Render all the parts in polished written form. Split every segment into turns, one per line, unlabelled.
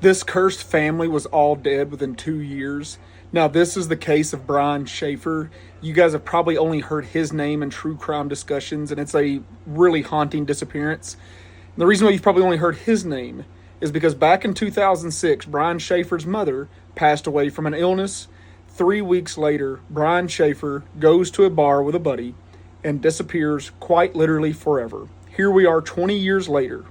This cursed family was all dead within 2 years. Now, this is the case of Brian Schaefer. You guys have probably only heard his name in true crime discussions, and it's a really haunting disappearance. And the reason why you've probably only heard his name is because back in 2006, Brian Schaefer's mother passed away from an illness. 3 weeks later, Brian Schaefer goes to a bar with a buddy and disappears quite literally forever. Here we are 20 years later,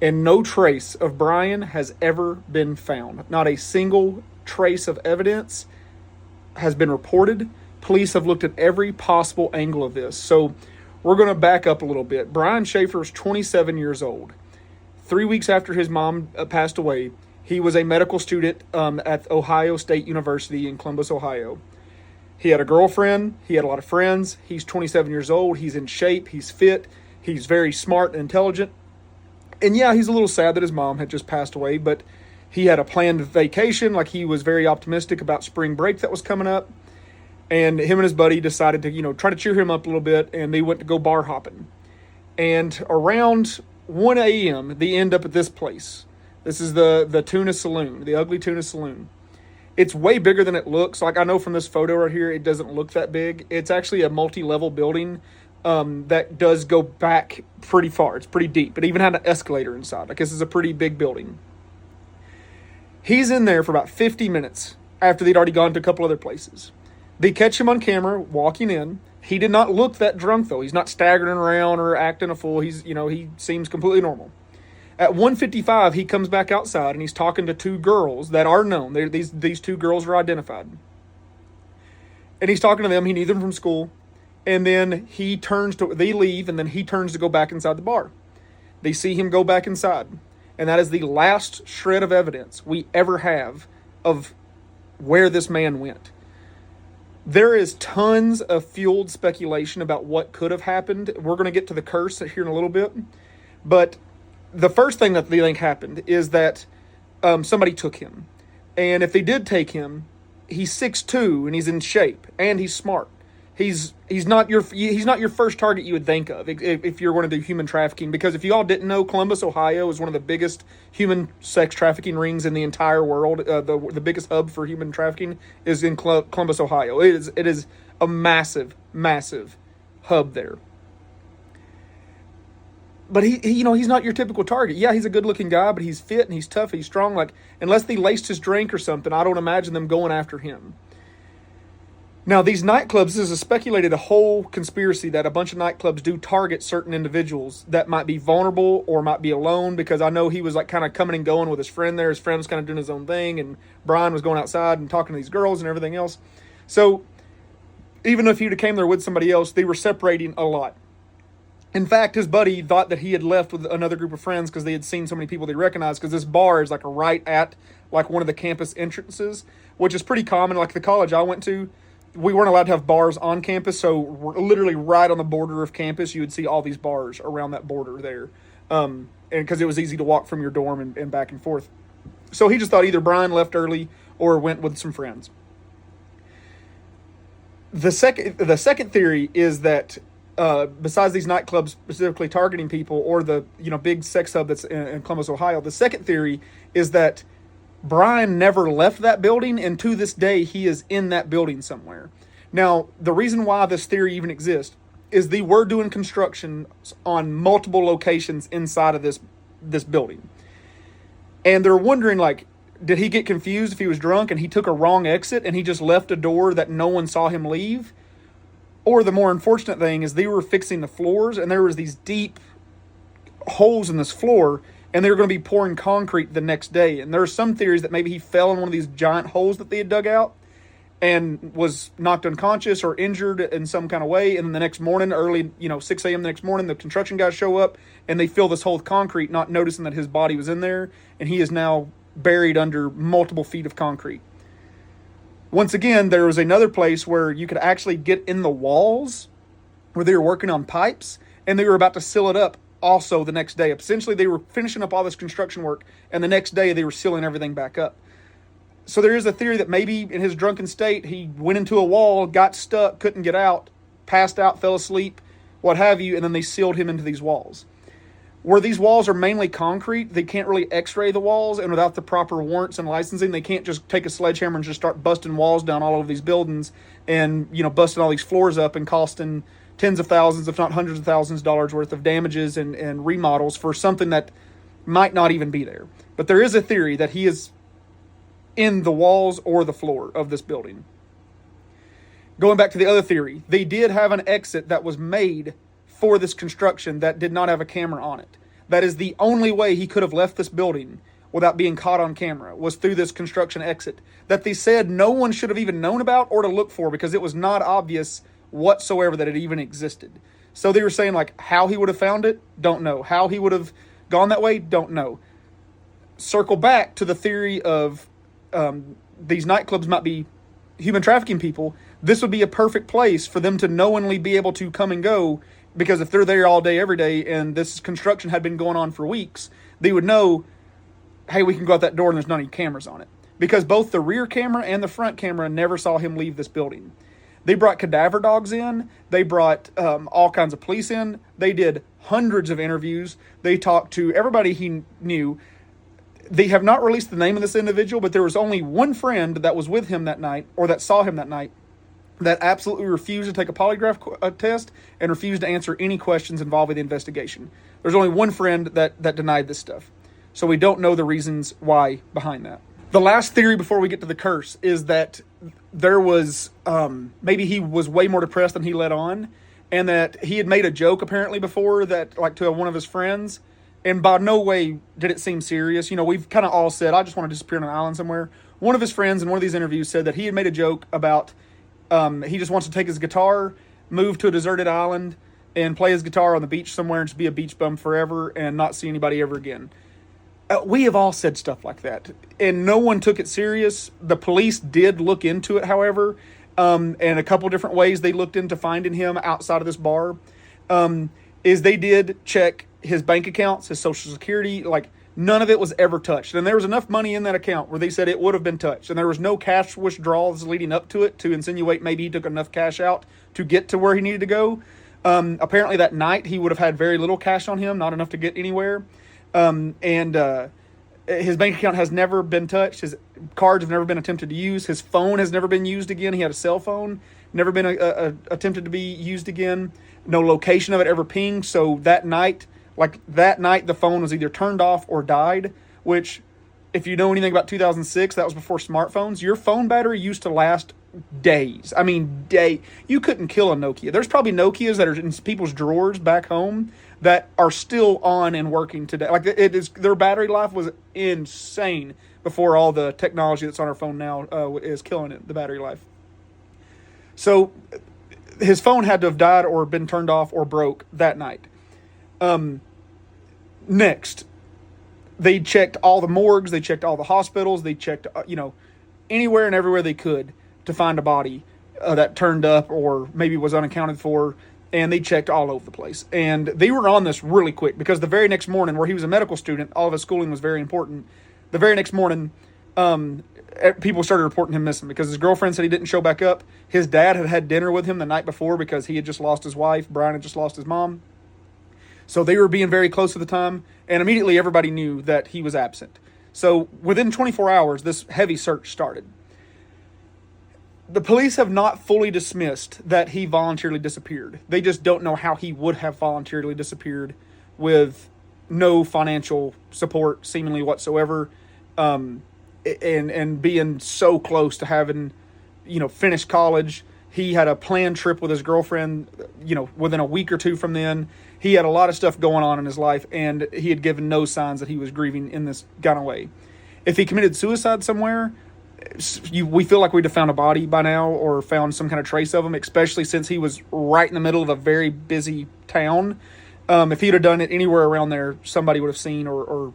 and no trace of Brian has ever been found. Not a single trace of evidence has been reported. Police have looked at every possible angle of this. So we're going to back up a little bit. Brian Schaefer is 27 years old. 3 weeks after his mom passed away, he was a medical student at Ohio State University in Columbus, Ohio. He had a girlfriend. He had a lot of friends. He's 27 years old. He's in shape. He's fit. He's very smart and intelligent. And yeah, he's a little sad that his mom had just passed away, but he had a planned vacation. Like, he was very optimistic about spring break that was coming up. And him and his buddy decided to, try to cheer him up a little bit, and they went to go bar hopping. And around 1 a.m., they end up at this place. This is the Tuna Saloon, the Ugly Tuna Saloon. It's way bigger than it looks. Like, I know from this photo right here, it doesn't look that big. It's actually a multi-level building that does go back pretty far. It's pretty deep. It even had an escalator inside. Like, this is a pretty big building. He's in there for about 50 minutes after they'd already gone to a couple other places. They catch him on camera walking in. He did not look that drunk, though. He's not staggering around or acting a fool. He seems completely normal. At 1:55, he comes back outside and he's talking to two girls that are known. These two girls are identified. And he's talking to them. He knew them from school. And then they leave, and then he turns to go back inside the bar. They see him go back inside. And that is the last shred of evidence we ever have of where this man went. There is tons of fueled speculation about what could have happened. We're going to get to the curse here in a little bit. But the first thing that they think happened is that somebody took him. And if they did take him, he's 6'2", and he's in shape, and he's smart. He's not your first target you would think of if you're going to do human trafficking, because if you all didn't know, Columbus, Ohio is one of the biggest human sex trafficking rings in the entire world. The biggest hub for human trafficking is in Columbus, Ohio. It is a massive, massive hub there. But he's not your typical target. Yeah, he's a good-looking guy, but he's fit and he's tough and he's strong. Like, unless they laced his drink or something, I don't imagine them going after him. Now, these nightclubs, this is speculated a whole conspiracy that a bunch of nightclubs do target certain individuals that might be vulnerable or might be alone, because I know he was like kind of coming and going with his friend there. His friend was kind of doing his own thing, and Brian was going outside and talking to these girls and everything else. So even if he'd have came there with somebody else, they were separating a lot. In fact, his buddy thought that he had left with another group of friends because they had seen so many people they recognized, because this bar is like right at like one of the campus entrances, which is pretty common. Like the college I went to, we weren't allowed to have bars on campus, so we're literally right on the border of campus, you would see all these bars around that border there, and because it was easy to walk from your dorm and back and forth. So he just thought either Brian left early or went with some friends. The second theory is that besides these nightclubs specifically targeting people, or the big sex hub that's in Columbus, Ohio, the second theory is that Brian never left that building, and to this day, he is in that building somewhere. Now, the reason why this theory even exists is they were doing construction on multiple locations inside of this building. And they're wondering, like, did he get confused if he was drunk and he took a wrong exit and he just left a door that no one saw him leave? Or the more unfortunate thing is they were fixing the floors, and there was these deep holes in this floor, and they were going to be pouring concrete the next day. And there are some theories that maybe he fell in one of these giant holes that they had dug out and was knocked unconscious or injured in some kind of way. And then the next morning, early, 6 a.m. the next morning, the construction guys show up and they fill this hole with concrete, not noticing that his body was in there, and he is now buried under multiple feet of concrete. Once again, there was another place where you could actually get in the walls where they were working on pipes, and they were about to seal it up also the next day. Essentially, they were finishing up all this construction work, and the next day they were sealing everything back up. So there is a theory that maybe in his drunken state, he went into a wall, got stuck, couldn't get out, passed out, fell asleep, what have you, and then they sealed him into these walls. where these walls are mainly concrete, they can't really x-ray the walls, and without the proper warrants and licensing, they can't just take a sledgehammer and just start busting walls down all over these buildings and, busting all these floors up and costing tens of thousands, if not hundreds of thousands of dollars worth of damages and remodels for something that might not even be there. But there is a theory that he is in the walls or the floor of this building. Going back to the other theory, they did have an exit that was made for this construction that did not have a camera on it. That is the only way he could have left this building without being caught on camera, was through this construction exit that they said no one should have even known about or to look for, because it was not obvious whatsoever that it even existed. So they were saying, like, how he would have found it, don't know. How he would have gone that way, don't know. Circle back to the theory of these nightclubs might be human trafficking people. This would be a perfect place for them to knowingly be able to come and go, because if they're there all day, every day, and this construction had been going on for weeks, they would know, hey, we can go out that door and there's not any cameras on it. Because both the rear camera and the front camera never saw him leave this building. They brought cadaver dogs in. They brought all kinds of police in. They did hundreds of interviews. They talked to everybody he knew. They have not released the name of this individual, but there was only one friend that was with him that night, or that saw him that night, that absolutely refused to take a polygraph test and refused to answer any questions involving the investigation. There's only one friend that denied this stuff. So we don't know the reasons why behind that. The last theory before we get to the curse is that there was, maybe he was way more depressed than he let on, and that he had made a joke apparently before that, like, to one of his friends, and by no way did it seem serious. We've kind of all said, I just want to disappear on an island somewhere. One of his friends in one of these interviews said that he had made a joke about he just wants to take his guitar, move to a deserted island, and play his guitar on the beach somewhere and just be a beach bum forever and not see anybody ever again. We have all said stuff like that, and no one took it serious. The police did look into it, however, and a couple different ways they looked into finding him outside of this bar. Is they did check his bank accounts, his Social Security, like, none of it was ever touched. And there was enough money in that account where they said it would have been touched. And there was no cash withdrawals leading up to it to insinuate maybe he took enough cash out to get to where he needed to go. Apparently that night he would have had very little cash on him, not enough to get anywhere. His bank account has never been touched. His cards have never been attempted to use. His phone has never been used again. He had a cell phone, never been attempted to be used again. No location of it ever pinged. So that night, the phone was either turned off or died, which, if you know anything about 2006, that was before smartphones. Your phone battery used to last days. I mean, you couldn't kill a Nokia. There's probably Nokias that are in people's drawers back home that are still on and working today. Like, their battery life was insane before all the technology that's on our phone now is killing it, the battery life. So his phone had to have died or been turned off or broke that night. Next, they checked all the morgues, they checked all the hospitals, they checked, anywhere and everywhere they could to find a body that turned up or maybe was unaccounted for, and they checked all over the place. And they were on this really quick, because the very next morning, where he was a medical student, all of his schooling was very important. The very next morning, people started reporting him missing because his girlfriend said he didn't show back up. His dad had had dinner with him the night before because he had just lost his wife. Brian had just lost his mom. So they were being very close at the time, and immediately everybody knew that he was absent. So within 24 hours, this heavy search started. The police have not fully dismissed that he voluntarily disappeared. They just don't know how he would have voluntarily disappeared with no financial support seemingly whatsoever, and being so close to having, finished college. He had a planned trip with his girlfriend, within a week or two from then. He had a lot of stuff going on in his life, and he had given no signs that he was grieving in this kind of way. If he committed suicide somewhere, we feel like we'd have found a body by now or found some kind of trace of him, especially since he was right in the middle of a very busy town. If he'd have done it anywhere around there, somebody would have seen or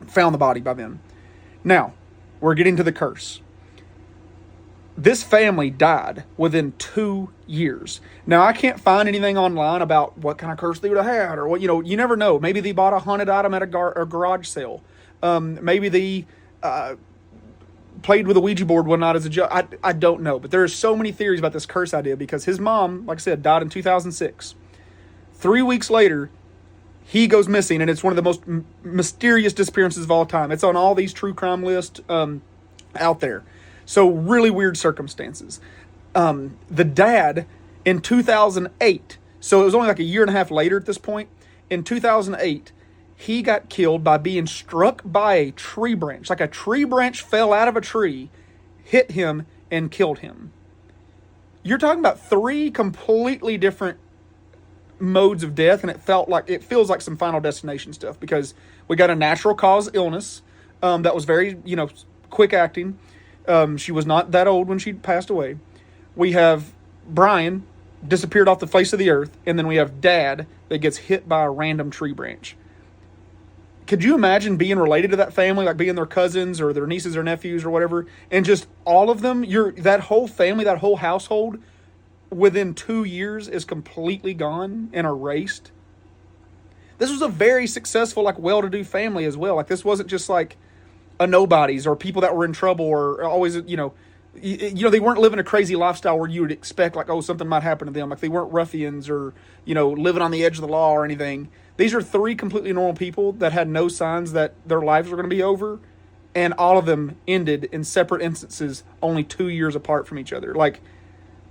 found the body by then. Now, we're getting to the curse. This family died within 2 years. Now, I can't find anything online about what kind of curse they would have had, or what, you never know. Maybe they bought a haunted item at a garage sale. Maybe they played with a Ouija board one night as a joke. I don't know. But there are so many theories about this curse idea, because his mom, like I said, died in 2006. 3 weeks later, He goes missing, and it's one of the most mysterious disappearances of all time. It's on all these true crime lists out there. So really weird circumstances. The dad in 2008, so it was only like a year and a half later at this point, in 2008, he got killed by being struck by a tree branch. Like a tree branch fell out of a tree, hit him, and killed him. You're talking about three completely different modes of death, and it feels like some Final Destination stuff, because we got a natural cause illness that was very, quick acting. She was not that old when she passed away. We have Brian disappeared off the face of the earth, and then we have Dad that gets hit by a random tree branch. Could you imagine being related to that family, like being their cousins or their nieces or nephews or whatever, and just all of them, that whole family, that whole household, within 2 years is completely gone and erased? This was a very successful, like, well-to-do family as well. Like, this wasn't just like a nobodies or people that were in trouble or always, they weren't living a crazy lifestyle where you would expect, like, oh, something might happen to them. Like, they weren't ruffians or, living on the edge of the law or anything. These are three completely normal people that had no signs that their lives were going to be over, and all of them ended in separate instances, only 2 years apart from each other. Like,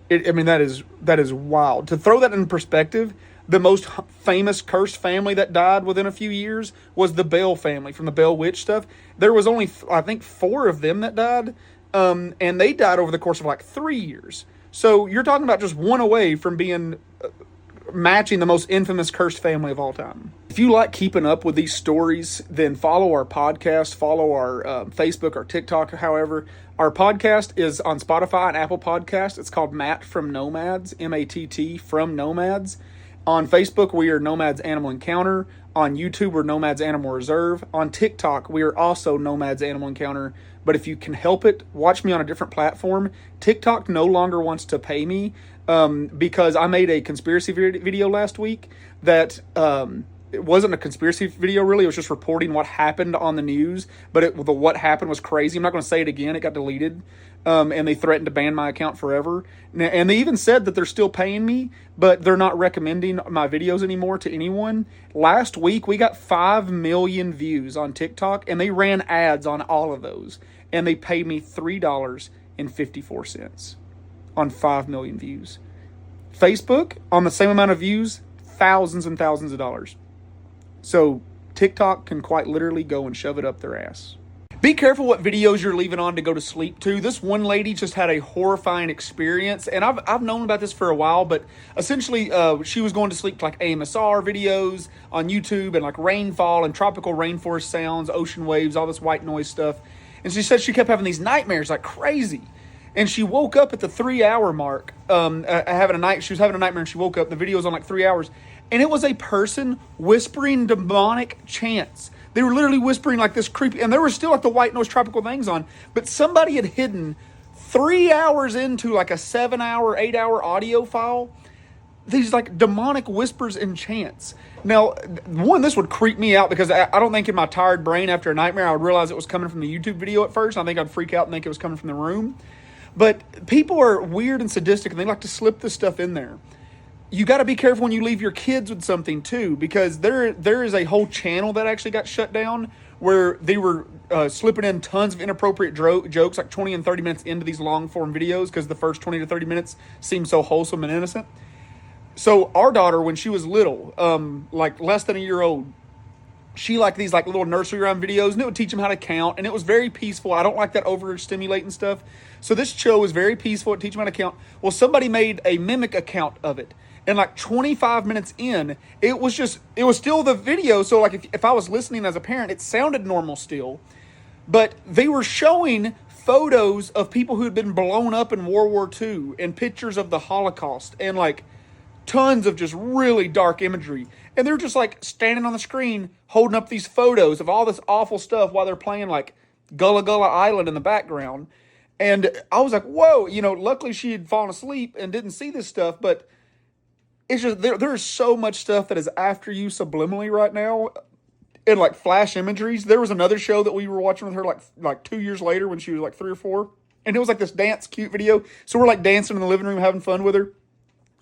that is wild. To throw that in perspective, the most famous cursed family that died within a few years was the Bell family from the Bell Witch stuff. There was only, I think, 4 of them that died, and they died over the course of like 3 years. So you're talking about just one away from being matching the most infamous cursed family of all time. If you like keeping up with these stories, then follow our podcast, follow our Facebook, our TikTok, however. Our podcast is on Spotify and Apple Podcasts. It's called Matt from Nomads, M-A-T-T from Nomads. On Facebook, we are Nomads Animal Encounter. On YouTube, we're Nomads Animal Reserve. On TikTok, we are also Nomads Animal Encounter. But if you can help it, watch me on a different platform. TikTok no longer wants to pay me because I made a conspiracy video last week that it wasn't a conspiracy video, really. It was just reporting what happened on the news. But what happened was crazy. I'm not going to say it again. It got deleted. And they threatened to ban my account forever. And they even said that they're still paying me, but they're not recommending my videos anymore to anyone. Last week, we got 5 million views on TikTok, and they ran ads on all of those. And they paid me $3.54 on 5 million views. Facebook, on the same amount of views, thousands and thousands of dollars. So TikTok can quite literally go and shove it up their ass. Be careful what videos you're leaving on to go to sleep to. This one lady just had a horrifying experience, and I've known about this for a while, but essentially she was going to sleep to like AMSR videos on YouTube and like rainfall and tropical rainforest sounds, ocean waves, all this white noise stuff. And she said she kept having these nightmares like crazy. And she woke up at the 3-hour mark, she was having a nightmare, and she woke up, the video was on like 3 hours, and it was a person whispering demonic chants. They were literally whispering like this creepy, and there were still like the white noise tropical things on, but somebody had hidden 3 hours into like a 7-hour, 8-hour audio file, these like demonic whispers and chants. Now, this would creep me out because I don't think in my tired brain after a nightmare, I would realize it was coming from the YouTube video at first. I think I'd freak out and think it was coming from the room. But people are weird and sadistic, and they like to slip this stuff in there. You got to be careful when you leave your kids with something too, because there is a whole channel that actually got shut down where they were slipping in tons of inappropriate jokes like 20 and 30 minutes into these long form videos because the first 20 to 30 minutes seem so wholesome and innocent. So our daughter, when she was little, like less than a year old, she liked these like little nursery rhyme videos, and it would teach them how to count, and it was very peaceful. I don't like that overstimulating stuff. So this show was very peaceful. It teach them how to count. Well, somebody made a mimic account of it. And like 25 minutes in, it was still the video. So like if I was listening as a parent, it sounded normal still. But they were showing photos of people who had been blown up in World War II and pictures of the Holocaust and like tons of just really dark imagery. And they're just like standing on the screen holding up these photos of all this awful stuff while they're playing like Gullah Gullah Island in the background. And I was like, whoa, luckily she had fallen asleep and didn't see this stuff, but it's just, there's so much stuff that is after you subliminally right now in like flash imageries. There was another show that we were watching with her like 2 years later when she was like 3 or 4. And it was like this dance cute video. So we're like dancing in the living room, having fun with her.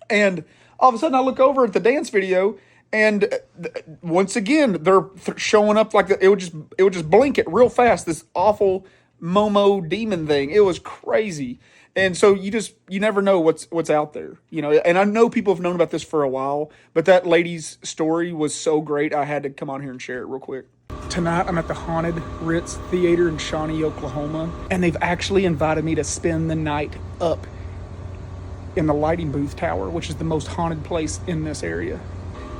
And all of a sudden I look over at the dance video And once again, they're showing up like it would just blink it real fast. This awful Momo demon thing. It was crazy. And so you never know what's out there, And I know people have known about this for a while, but that lady's story was so great, I had to come on here and share it real quick. Tonight, I'm at the Haunted Ritz Theater in Shawnee, Oklahoma, and they've actually invited me to spend the night up in the lighting booth tower, which is the most haunted place in this area.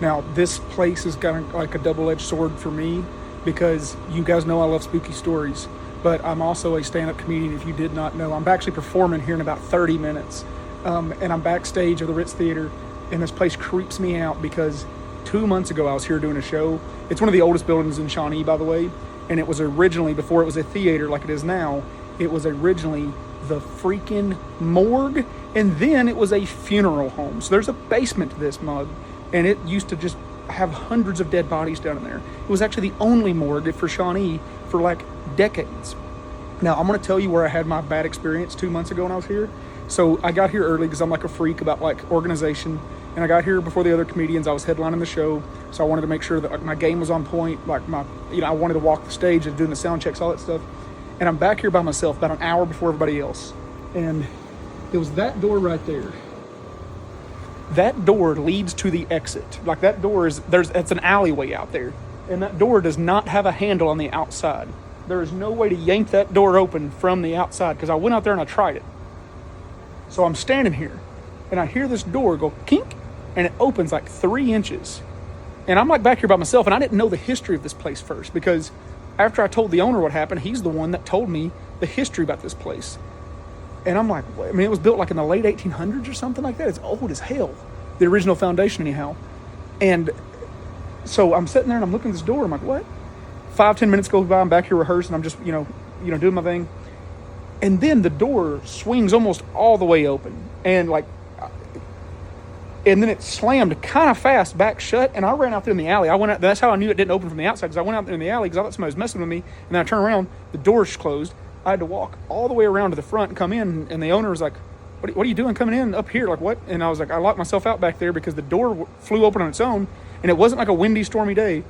Now, this place is kind of like a double-edged sword for me because you guys know I love spooky stories, but I'm also a stand-up comedian, if you did not know. I'm actually performing here in about 30 minutes, and I'm backstage of the Ritz Theater, and this place creeps me out because 2 months ago I was here doing a show. It's one of the oldest buildings in Shawnee, by the way, and it was originally, before it was a theater like it is now, it was originally the freaking morgue, and then it was a funeral home. So there's a basement to this mug, and it used to just have hundreds of dead bodies down in there. It was actually the only morgue for Shawnee for like decades. Now, I'm going to tell you where I had my bad experience 2 months ago when I was here. So I got here early because I'm like a freak about like organization, and I got here before the other comedians. I was headlining the show, so I wanted to make sure that like, my game was on point. Like I wanted to walk the stage and doing the sound checks, all that stuff. And I'm back here by myself about an hour before everybody else. And it was that door right there. That door leads to the exit. Like that door it's an alleyway out there. And that door does not have a handle on the outside. There is no way to yank that door open from the outside because I went out there and I tried it. So I'm standing here and I hear this door go kink and it opens like 3 inches. And I'm like back here by myself, and I didn't know the history of this place first because after I told the owner what happened, he's the one that told me the history about this place. And I'm like, I mean, it was built like in the late 1800s or something like that. It's old as hell. The original foundation anyhow. And so I'm sitting there and I'm looking at this door. I'm like, what? 5-10 minutes goes by. I'm back here rehearsing. I'm just, doing my thing. And then the door swings almost all the way open. And then it slammed kind of fast back shut. And I ran out there in the alley. I went out. That's how I knew it didn't open from the outside, because I went out there in the alley because I thought somebody was messing with me. And then I turned around. The door's closed. I had to walk all the way around to the front and come in. And the owner was like, what are you doing coming in up here? Like, what? And I was like, I locked myself out back there because the door flew open on its own. And it wasn't like a windy, stormy day.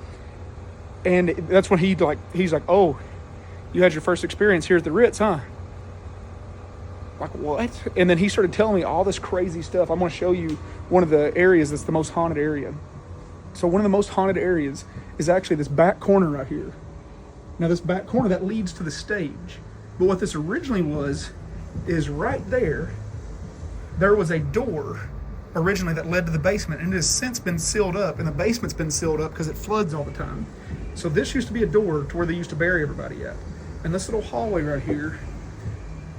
And that's when he's like, oh, you had your first experience here at the Ritz, huh? Like, what? And then he started telling me all this crazy stuff. I'm going to show you one of the areas that's the most haunted area. So one of the most haunted areas is actually this back corner right here. Now, this back corner, that leads to the stage. But what this originally was is right there was a door originally that led to the basement, and it has since been sealed up, and the basement's been sealed up because it floods all the time. So this used to be a door to where they used to bury everybody at. And this little hallway right here,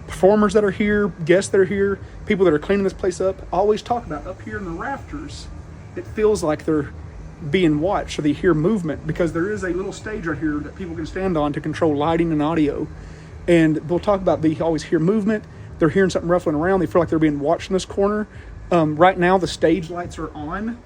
performers that are here, guests that are here, people that are cleaning this place up, always talk about up here in the rafters, it feels like they're being watched, so they hear movement, because there is a little stage right here that people can stand on to control lighting and audio. And they'll talk about they always hear movement, they're hearing something ruffling around, they feel like they're being watched in this corner. Right now the stage lights are on,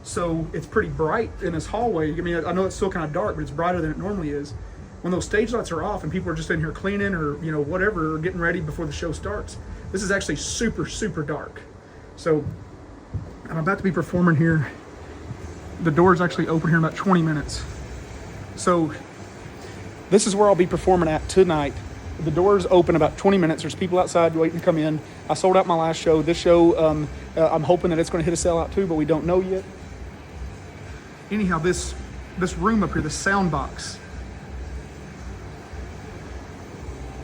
so it's pretty bright in this hallway. I mean, I know it's still kind of dark, but it's brighter than it normally is. When those stage lights are off and people are just in here cleaning or whatever, or getting ready before the show starts, this is actually super, super dark. So I'm about to be performing here. The door's actually open here in about 20 minutes. So this is where I'll be performing at tonight. The door's open about 20 minutes. There's people outside waiting to come in. I sold out my last show. This show, I'm hoping that it's going to hit a sellout too, but we don't know yet. Anyhow, this room up here, this sound box,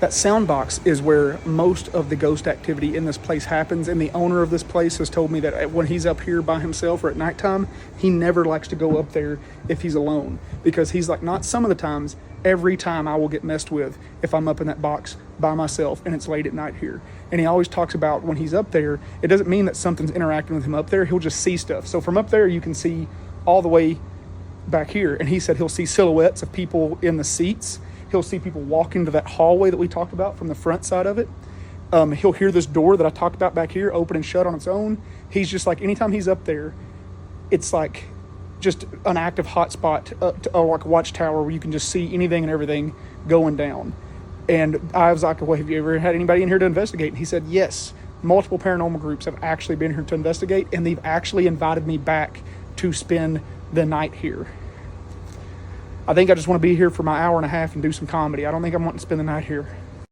that sound box is where most of the ghost activity in this place happens. And the owner of this place has told me that when he's up here by himself or at nighttime, he never likes to go up there if he's alone, because he's like, not some of the times, every time I will get messed with if I'm up in that box by myself and it's late at night here. And he always talks about when he's up there, it doesn't mean that something's interacting with him up there. He'll just see stuff. So from up there, you can see all the way back here. And he said he'll see silhouettes of people in the seats. He'll see people walk into that hallway that we talked about from the front side of it. He'll hear this door that I talked about back here open and shut on its own. He's just like, anytime he's up there, it's like just an active hotspot, or like a watchtower where you can just see anything and everything going down. And I was like, well, have you ever had anybody in here to investigate? And he said, yes, multiple paranormal groups have actually been here to investigate, and they've actually invited me back to spend the night here. I think I just want to be here for my hour and a half and do some comedy. I don't think I'm wanting to spend the night here.